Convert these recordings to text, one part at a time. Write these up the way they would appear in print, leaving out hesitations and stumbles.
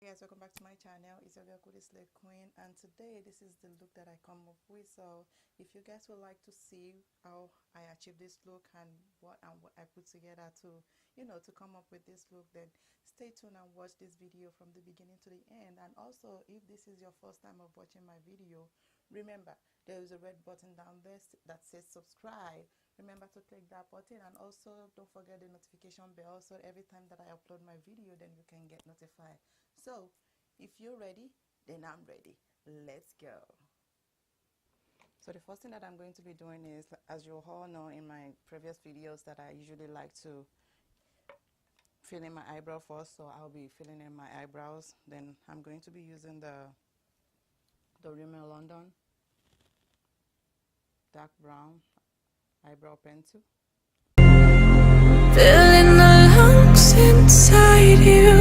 Guys, welcome back to my channel. It's your girl Kudi Slay Queen, and today this is the look that I come up with. So if you guys would like to see how I achieved this look and what I put together to to come up with this look, then stay tuned and watch this video from the beginning to the end. And also, if this is your first time of watching my video, remember there is a red button down there that says subscribe. Remember to click that button, and also don't forget the notification bell, so every time that I upload my video, then you can get notified. So if you're ready, then I'm ready. Let's go. So the first thing that I'm going to be doing is, as you all know in my previous videos, that I usually like to fill in my eyebrow first. So I'll be filling in my eyebrows. Then I'm going to be using the Rimmel London dark brown eyebrow pencil. Filling the lungs inside you,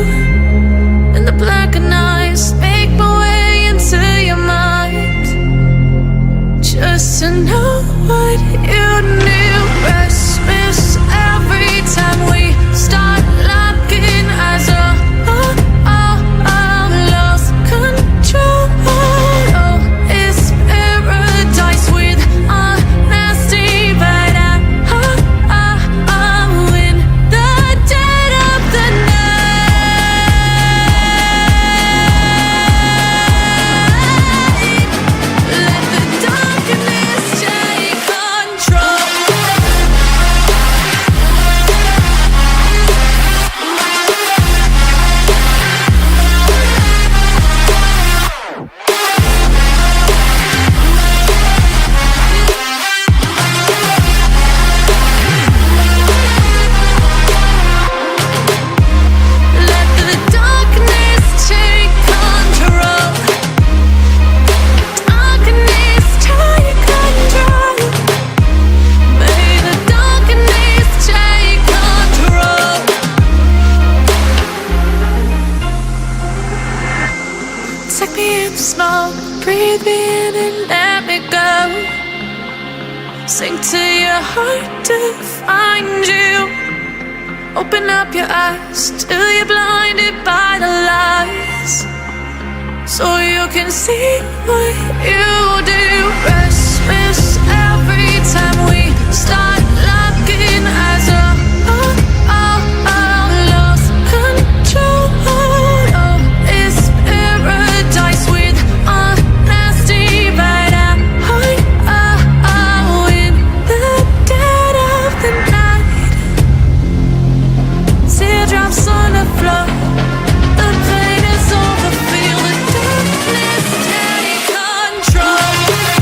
and the blackened eyes make my way into your mind, just to know what you knew. Restless every time we start locking eyes. Lost control. Oh, it's paradise with honesty, but I'm in the dead of the night. Let the darkness take control. Let the darkness take control. Darkness take control. May the darkness take control. Take me in slow, breathe me in and let me go. Sink to your heart to find you. Open up your eyes till you're blinded by the lies, so you can see what you do. Restless every time we start locking eyes. Lost control. Oh, it's paradise with honesty, but I'm in the dead of the night. Teardrops on the floor. The pain is over. Feel the darkness take control.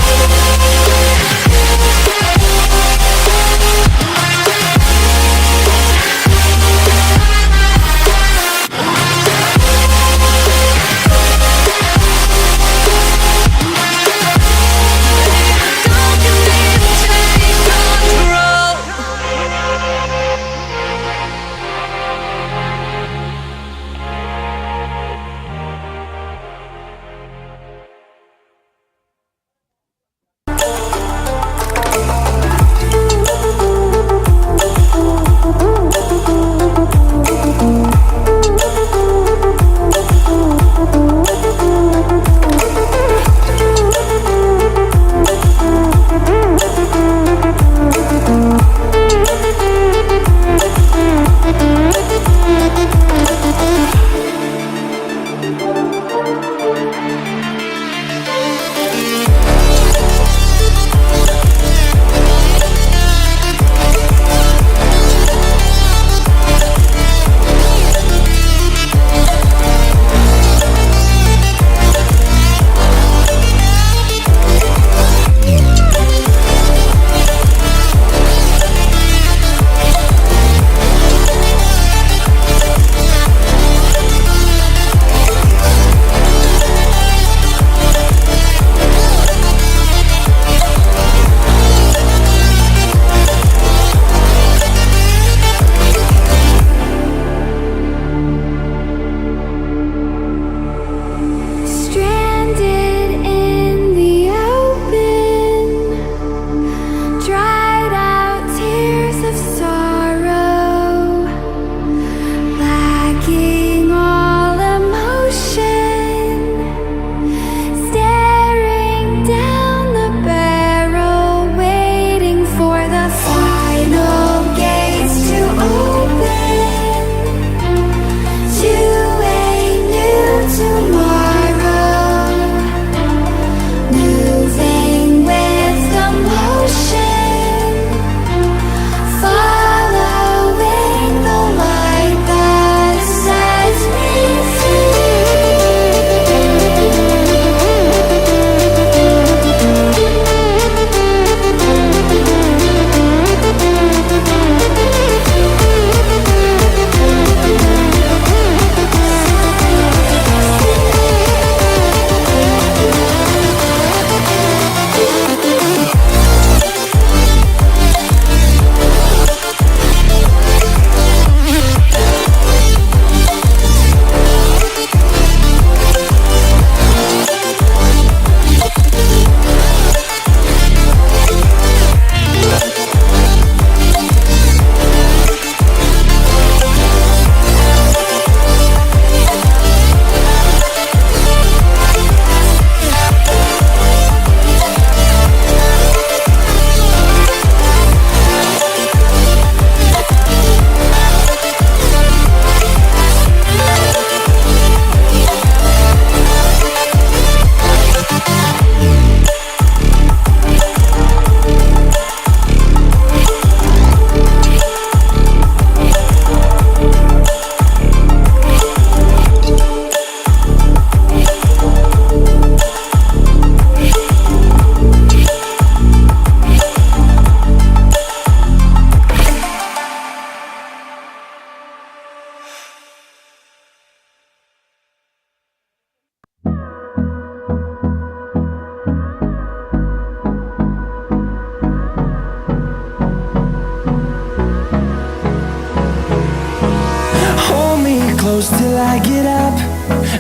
till I get up.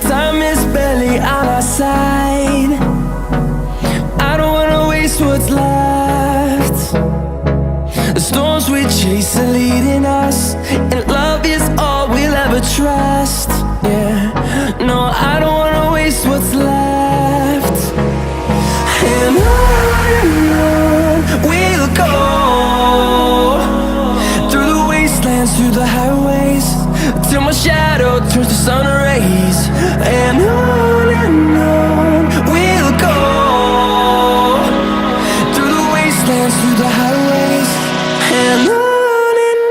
Time is barely on our side. I don't wanna waste what's left. The storms we chase are leading us, and love is all we'll ever trust. Yeah, no, I don't wanna waste what's left. And on we'll go, through the wastelands, through the highways, till my shadow turns to sun rays. And on we'll go, through the wastelands, through the highways, and on we'll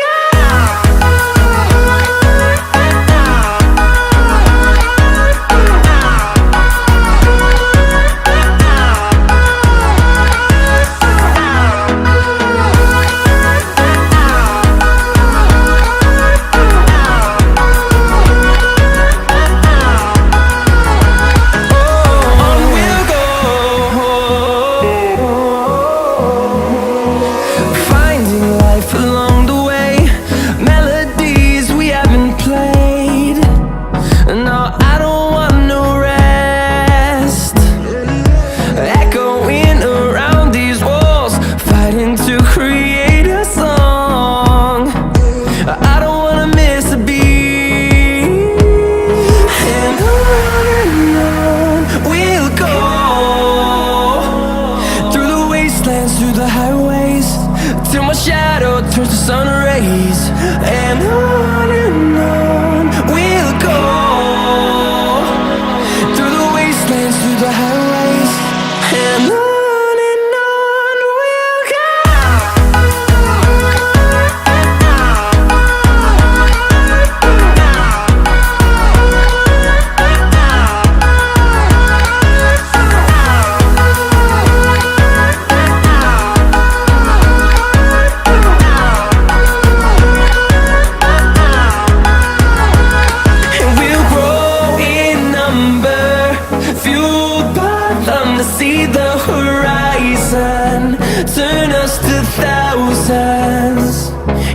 go. Through the highways, till my shadow turns to sun rays. And on we'll go, through the wastelands, through the highways, and on we'll go. See the horizon turn us to thousands,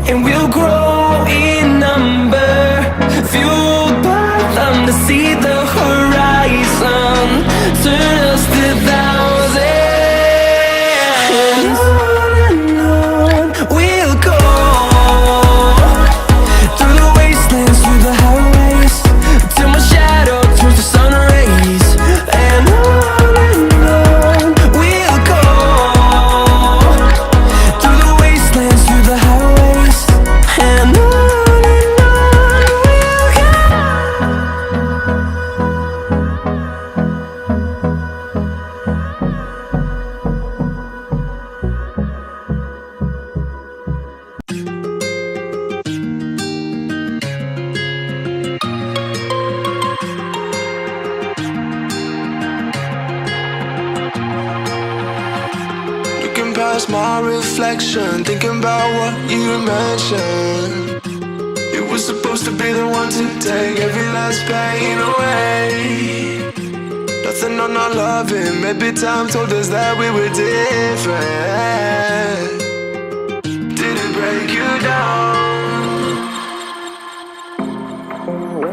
and we'll grow in number, fueled by them to see the horizon turn us to thousands. And on we'll go, through the wastelands, through the highways, till my shadow turns to sun rays. And past my reflection, thinking about what you mentioned. You were supposed to be the one to take every last pain away. Nothing on our loving, maybe time told us that we were different. Did it break you down?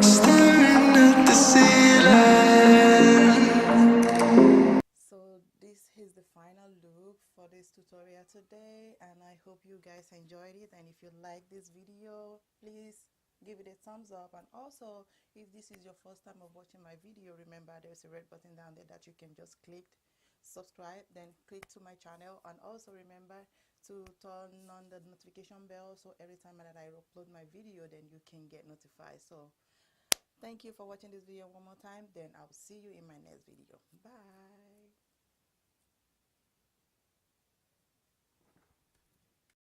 Staring at the ceiling. So this is the final look for this tutorial today, and I hope you guys enjoyed it. And if you like this video, please give it a thumbs up. And also, if this is your first time of watching my video, remember there's a red button down there that you can just click subscribe, then click to my channel. And also remember to turn on the notification bell, so every time that I upload my video, then you can get notified. So thank you for watching this video one more time, then I'll see you in my next video. Bye.